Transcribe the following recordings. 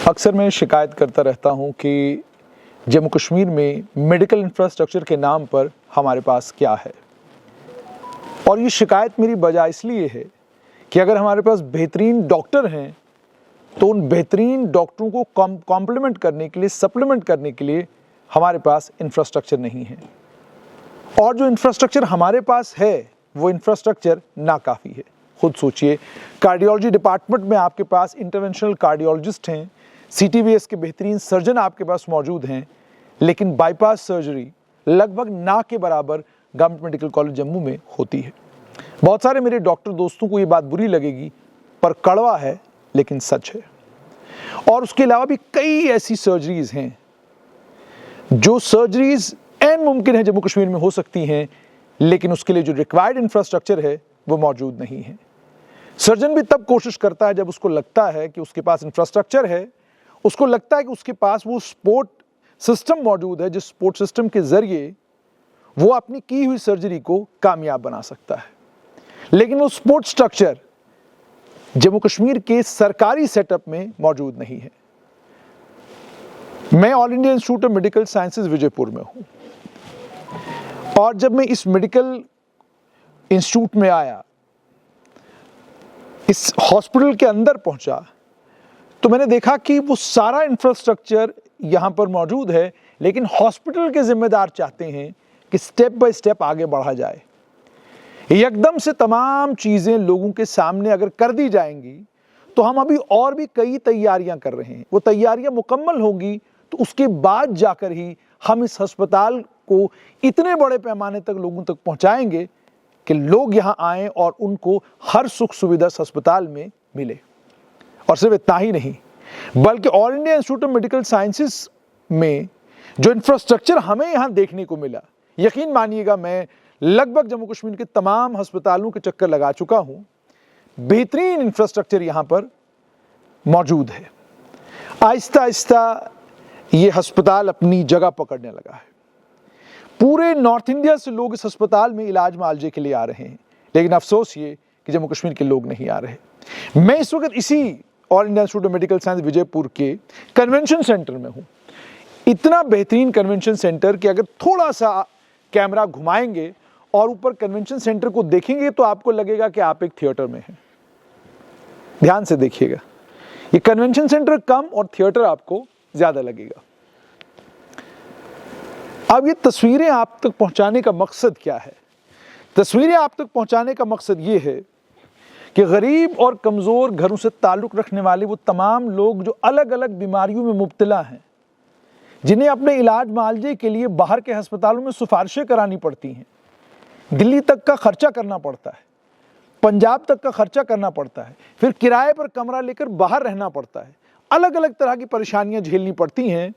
अक्सर मैं शिकायत करता रहता हूं कि जम्मू कश्मीर में मेडिकल इंफ्रास्ट्रक्चर के नाम पर हमारे पास क्या है। और ये शिकायत मेरी वजह इसलिए है कि अगर हमारे पास बेहतरीन डॉक्टर हैं तो उन बेहतरीन डॉक्टरों को कॉम्प्लीमेंट करने के लिए, सप्लीमेंट करने के लिए हमारे पास इंफ्रास्ट्रक्चर नहीं है। और जो इंफ्रास्ट्रक्चर हमारे पास है वो इंफ्रास्ट्रक्चर नाकाफ़ी है। खुद सोचिए, कार्डियोलॉजी डिपार्टमेंट में आपके पास इंटरवेंशनल कार्डियोलॉजिस्ट हैं, CTVS के बेहतरीन सर्जन आपके पास मौजूद हैं, लेकिन बाईपास सर्जरी लगभग ना के बराबर गवर्नमेंट मेडिकल कॉलेज जम्मू में होती है। बहुत सारे मेरे डॉक्टर दोस्तों को ये बात बुरी लगेगी, पर कड़वा है लेकिन सच है। और उसके अलावा भी कई ऐसी सर्जरीज हैं जो सर्जरीज एन मुमकिन है जम्मू कश्मीर में हो सकती हैं, लेकिन उसके लिए जो रिक्वायर्ड इंफ्रास्ट्रक्चर है वो मौजूद नहीं है। सर्जन भी तब कोशिश करता है जब उसको लगता है कि उसके पास इंफ्रास्ट्रक्चर है, उसको लगता है कि उसके पास वो सपोर्ट सिस्टम मौजूद है, जिस सपोर्ट सिस्टम के जरिए वो अपनी की हुई सर्जरी को कामयाब बना सकता है। लेकिन वो सपोर्ट स्ट्रक्चर जम्मू कश्मीर के सरकारी सेटअप में मौजूद नहीं है। मैं all India institute of medical sciences Vijaypur में हूं, और जब मैं इस मेडिकल इंस्टीट्यूट में आया, इस हॉस्पिटल के अंदर पहुंचा, तो मैंने देखा कि वो सारा इंफ्रास्ट्रक्चर यहां पर मौजूद है, लेकिन हॉस्पिटल के जिम्मेदार चाहते हैं कि स्टेप बाय स्टेप आगे बढ़ा जाए। एकदम से तमाम चीजें लोगों के सामने अगर कर दी जाएंगी तो हम अभी और भी कई तैयारियां कर रहे हैं। वो तैयारियां मुकम्मल होंगी तो उसके बाद जाकर ही हम इस अस्पताल को इतने बड़े पैमाने तक लोगों तक पहुंचाएंगे कि लोग यहां आएं और उनको हर सुख सुविधा इस अस्पताल में मिले। और सिर्फ इतना ही नहीं, बल्कि all India institute of medical sciences में जो इंफ्रास्ट्रक्चर हमें यहां देखने को मिला, यकीन मानिएगा मैं लगभग जम्मू कश्मीर के तमाम अस्पतालों के चक्कर लगा चुका हूं। बेहतरीन इंफ्रास्ट्रक्चर यहां पर मौजूद है। आहिस्ता आहिस्ता ये अस्पताल अपनी जगह पकड़ने लगा है। पूरे नॉर्थ इंडिया से लोग इस अस्पताल में इलाज मुआवजे के लिए आ रहे हैं, लेकिन अफसोस ये कि जम्मू कश्मीर के लोग नहीं आ रहे। मैं इस वक्त इसी all India institute of medical science Vijaypur के कन्वेंशन सेंटर में हूं। इतना बेहतरीन कन्वेंशन सेंटर कि अगर थोड़ा सा कैमरा घुमाएंगे और ऊपर कन्वेंशन सेंटर को देखेंगे तो आपको लगेगा कि आप एक थिएटर में हैं। ध्यान से देखिएगा, ये कन्वेंशन सेंटर कम और थिएटर आपको ज्यादा लगेगा। अब ये तस्वीरें आप तक पहुंचाने का मकसद क्या है? तस्वीरें आप तक पहुंचाने का मकसद ये है कि गरीब और कमजोर घरों से ताल्लुक रखने वाले वो तमाम लोग जो अलग अलग बीमारियों में मुब्तला हैं, जिन्हें अपने इलाज मुआवजे के लिए बाहर के अस्पतालों में सिफारिशें करानी पड़ती हैं, दिल्ली तक का खर्चा करना पड़ता है, पंजाब तक का खर्चा करना पड़ता है, फिर किराए पर कमरा लेकर बाहर रहना पड़ता है, अलग अलग तरह की परेशानियां झेलनी पड़ती हैं,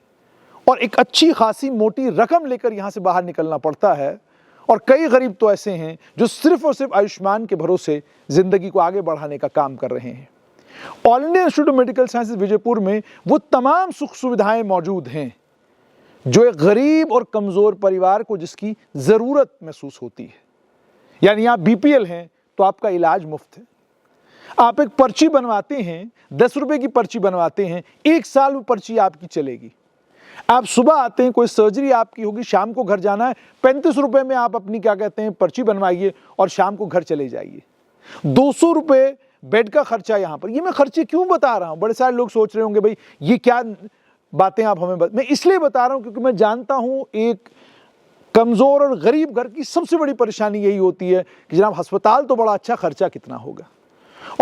और एक अच्छी खासी मोटी रकम लेकर यहां से बाहर निकलना पड़ता है। और कई गरीब तो ऐसे हैं जो सिर्फ और सिर्फ आयुष्मान के भरोसे जिंदगी को आगे बढ़ाने का काम कर रहे हैं। All India institute of medical sciences Vijaypur में वो तमाम सुख सुविधाएं मौजूद हैं जो एक गरीब और कमजोर परिवार को जिसकी जरूरत महसूस होती है। यानी आप BPL हैं तो आपका इलाज मुफ्त है। आप एक पर्ची बनवाते हैं, 10 रुपए की पर्ची बनवाते हैं, 1 साल वो पर्ची आपकी चलेगी। आप सुबह आते हैं, कोई सर्जरी आपकी होगी, शाम को घर जाना है, 35 रुपए में आप अपनी क्या कहते हैं पर्ची बनवाइए और शाम को घर चले जाइए। 200 रुपए बेड का खर्चा यहाँ पर। ये मैं खर्चे क्यों बता रहा हूँ? बड़े सारे लोग सोच रहे होंगे भाई ये क्या बातें आप हमें मैं इसलिए बता रहा हूँ क्योंकि मैं जानता हूँ एक कमजोर और गरीब घर की सबसे बड़ी परेशानी यही होती है कि जनाब अस्पताल तो बड़ा अच्छा, खर्चा कितना होगा।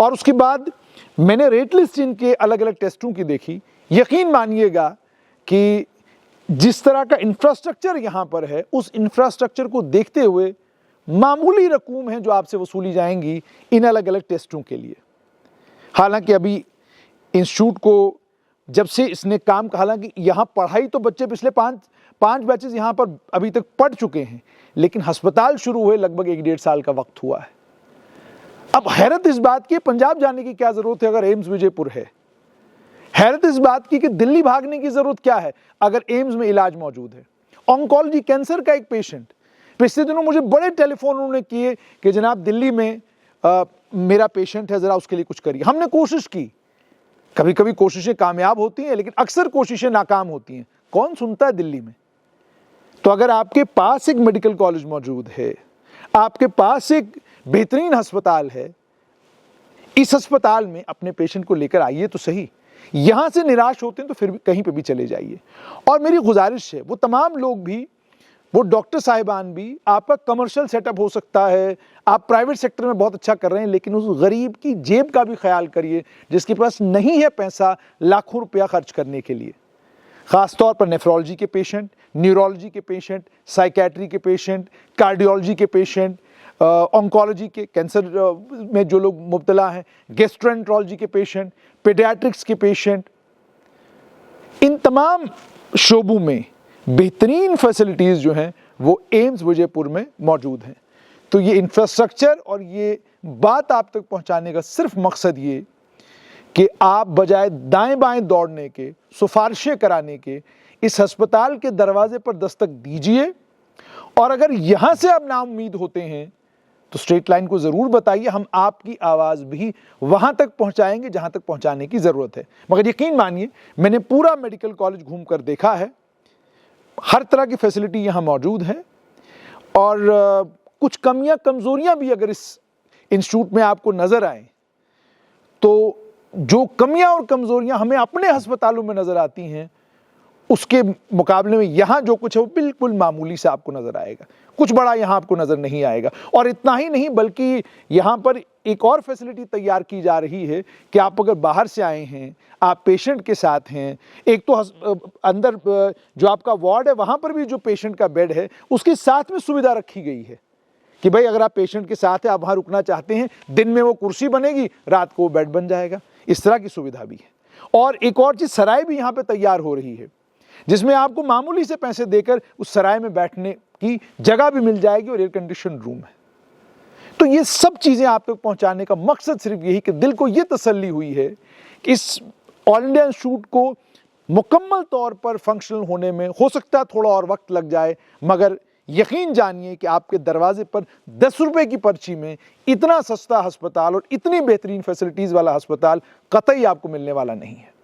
और उसके बाद मैंने रेट लिस्ट इनके अलग अलग टेस्टों की देखी। यकीन मानिएगा कि जिस तरह का इंफ्रास्ट्रक्चर यहाँ पर है, उस इंफ्रास्ट्रक्चर को देखते हुए मामूली रकूम है जो आपसे वसूली जाएंगी इन अलग अलग टेस्टों के लिए। हालांकि अभी इंस्टीट्यूट को जब से इसने काम, हालांकि यहाँ पढ़ाई तो बच्चे पिछले पांच बैचेस यहाँ पर अभी तक पढ़ चुके हैं, लेकिन अस्पताल शुरू हुए लगभग 1-1.5 साल का वक्त हुआ है। अब हैरत इस बात की, पंजाब जाने की क्या जरूरत है अगर एम्स विजयपुर है? हैरत इस बात की कि दिल्ली भागने की जरूरत क्या है अगर एम्स में इलाज मौजूद है? ऑन्कोलॉजी, कैंसर का एक पेशेंट, पिछले दिनों मुझे बड़े टेलीफोन उन्होंने किए कि जनाब दिल्ली में मेरा पेशेंट है, जरा उसके लिए कुछ करिए। हमने कोशिश की, कभी कभी कोशिशें कामयाब होती हैं, लेकिन अक्सर कोशिशें नाकाम होती हैं। कौन सुनता है दिल्ली में? तो अगर आपके पास एक मेडिकल कॉलेज मौजूद है, आपके पास एक बेहतरीन अस्पताल है, इस अस्पताल में अपने पेशेंट को लेकर आइए तो सही। यहां से निराश होते हैं तो फिर भी कहीं पे भी चले जाइए। और मेरी गुजारिश है, वो तमाम लोग भी, वो डॉक्टर साहिबान भी, आपका कमर्शियल सेटअप हो सकता है, आप प्राइवेट सेक्टर में बहुत अच्छा कर रहे हैं, लेकिन उस गरीब की जेब का भी ख्याल करिए जिसके पास नहीं है पैसा लाखों रुपया खर्च करने के लिए। ख़ासतौर पर नेफ्रोलॉजी के पेशेंट, न्यूरोलॉजी के पेशेंट, साइकेट्री के पेशेंट, कार्डियोलॉजी के पेशेंट, ऑन्कोलॉजी के, कैंसर में जो लोग मुब्तला हैं, गैस्ट्रोएंटरोलॉजी के पेशेंट, पीडियाट्रिक्स के पेशेंट, इन तमाम शोबों में बेहतरीन फैसिलिटीज़ जो हैं वो एम्स विजयपुर में मौजूद हैं। तो ये इंफ्रास्ट्रक्चर और ये बात आप तक पहुंचाने का सिर्फ मकसद ये कि आप बजाय दाएं बाएं दौड़ने के, सिफारिशें कराने के, इस अस्पताल के दरवाजे पर दस्तक दीजिए। और अगर यहां से आप नाउम्मीद होते हैं तो स्ट्रेट लाइन को ज़रूर बताइए, हम आपकी आवाज़ भी वहां तक पहुंचाएंगे जहां तक पहुंचाने की ज़रूरत है। मगर यकीन मानिए, मैंने पूरा मेडिकल कॉलेज घूम कर देखा है, हर तरह की फैसिलिटी यहाँ मौजूद है। और कुछ कमियां कमज़ोरियां भी अगर इस इंस्टीट्यूट में आपको नज़र आए, तो जो कमियां और कमज़ोरियां हमें अपने अस्पतालों में नज़र आती हैं, उसके मुकाबले में यहाँ जो कुछ है वो बिल्कुल मामूली से आपको नज़र आएगा। कुछ बड़ा यहाँ आपको नज़र नहीं आएगा। और इतना ही नहीं, बल्कि यहाँ पर एक और फैसिलिटी तैयार की जा रही है कि आप अगर बाहर से आए हैं, आप पेशेंट के साथ हैं, एक तो अंदर जो आपका वार्ड है वहाँ पर भी जो पेशेंट का बेड है उसके साथ में सुविधा रखी गई है कि भाई अगर आप पेशेंट के साथ हैं, आप वहाँ रुकना चाहते हैं, दिन में वो कुर्सी बनेगी, रात को वो बेड बन जाएगा। इस तरह की सुविधा भी है। और एक और चीज़, सराय भी यहाँ पे तैयार हो रही है जिसमें आपको मामूली से पैसे देकर उस सराय में बैठने की जगह भी मिल जाएगी और एयर कंडीशन रूम है। तो ये सब चीज़ें आप तक पहुँचाने का मकसद सिर्फ यही कि दिल को ये तसल्ली हुई है कि इस ऑल इंडिया इंस्टीट्यूट को मुकम्मल तौर पर फंक्शनल होने में हो सकता है थोड़ा और वक्त लग जाए, मगर यकीन जानिए कि आपके दरवाजे पर 10 रुपए की पर्ची में इतना सस्ता अस्पताल और इतनी बेहतरीन फैसिलिटीज़ वाला अस्पताल कतई आपको मिलने वाला नहीं है।